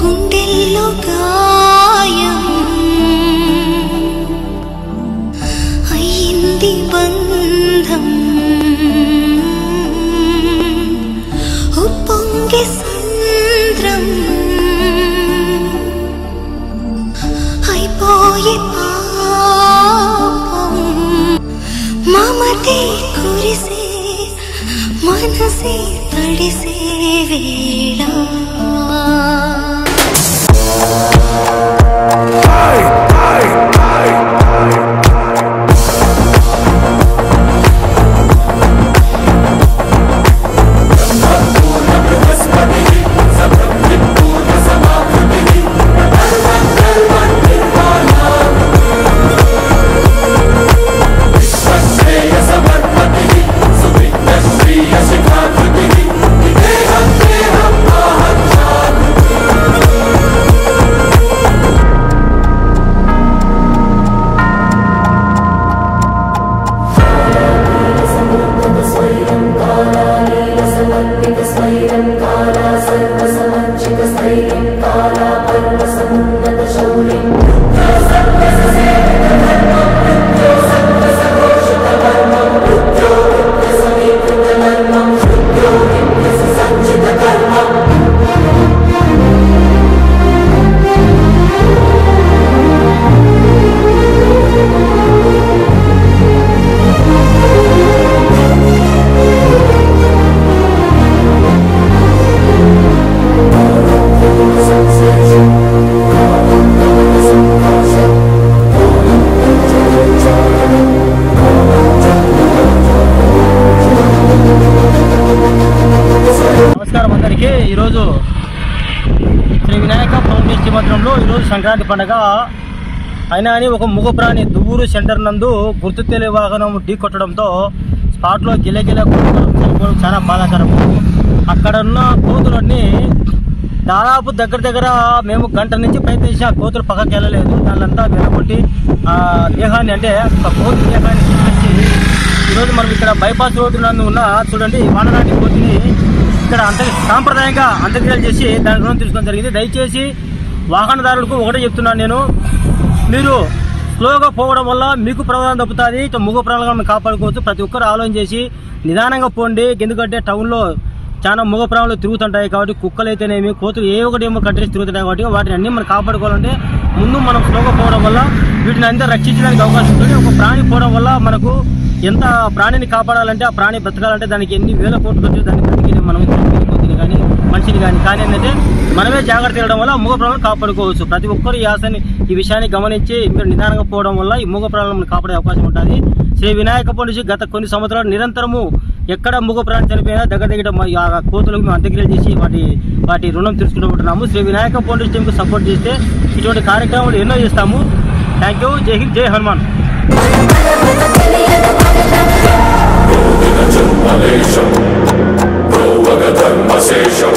గుండెల్లో గాయం అయింది బంధం ఉప్పొంగే సంద్రం అయిపోయే పాపం మమతే కురిసే మనసే తడిసే వేళ శ్రీ వినాయక ఫౌండేషన్ మందిరంలో ఈరోజు సంక్రాంతి పండుగ అయినా అని ఒక మూగప్రాణి దువ్వూరు సెంటర్ నందు గుర్తు తెలియ వాహనం ఢీ కొట్టడంతో స్పాట్లో గిలగిల చనిపోవడం చాలా బాధాకరము. అక్కడ ఉన్న కోతులన్నీ దాదాపు దగ్గర మేము గంట నుంచి ప్రయత్నించిన కోతులు పక్కకి వెళ్ళలేదు. దానింతా వెనకొట్టి దేహాన్ని అంటే ఒక కోతి దేహాన్ని తీసుకొచ్చి ఈరోజు మనం ఇక్కడ బైపాస్ రోడ్డు నందు ఉన్న చూడండి వానరాని కోతిని ఇక్కడ సాంప్రదాయంగా అంత్యక్రియలు చేసి దాని రుణం తీసుకోవడం జరిగింది. దయచేసి వాహనదారులకు ఒకటే చెప్తున్నాను నేను, మీరు స్లోగా పోవడం వల్ల మీకు ప్రమాదం తప్పుతుంది, మూగ ప్రాణాలను కాపాడుకోవచ్చు. ప్రతి ఒక్కరు ఆలోచన చేసి నిదానంగా పోండి. ఎందుకంటే టౌన్లో చాలా మూగ ప్రాణాలు తిరుగుతుంటాయి కాబట్టి కుక్కలు అయితేనేమి కోతులు ఏ ఒకటేమో కంట్రీస్ తిరుగుతున్నాయి కాబట్టి వాటిని అన్ని మనం కాపాడుకోవాలంటే ముందు మనం స్లోగా పోవడం వల్ల వీటిని అంతా రక్షించడానికి అవకాశం ఉంటుంది. ఒక ప్రాణి పోవడం వల్ల మనకు ఎంత ప్రాణిని కాపాడాలంటే ఆ ప్రాణి బ్రతకాలంటే దానికి ఎన్ని వేల కోట్లు వచ్చి దాన్ని బ్రతికి మనం కోతిని కానీ మనిషిని కానీ ఏంటంటే మనమే జాగ్రత్త తిరగడం వల్ల మూగ ప్రాణాలను కాపాడుకోవచ్చు. ప్రతి ఒక్కరు ఈ విషయాన్ని గమనించి మీరు నిదానంగా పోవడం వల్ల ఈ మూగ ప్రాణాలను కాపాడే అవకాశం ఉంటుంది. శ్రీ వినాయక పండుగ గత కొన్ని సంవత్సరాలు నిరంతరము ఎక్కడ మూగ ప్రాణి చనిపోయినా దగ్గర కోతులకు మేము అంత్యక్రియలు చేసి వాటి రుణం తీసుకుంటున్నాము. శ్రీ వినాయక పండుగ టీంకు సపోర్ట్ చేస్తే ఇటువంటి కార్యక్రమాలు ఎన్నో చేస్తాము. Thank you. జై హింద్, జై హనుమాన్. ధర్మశేషం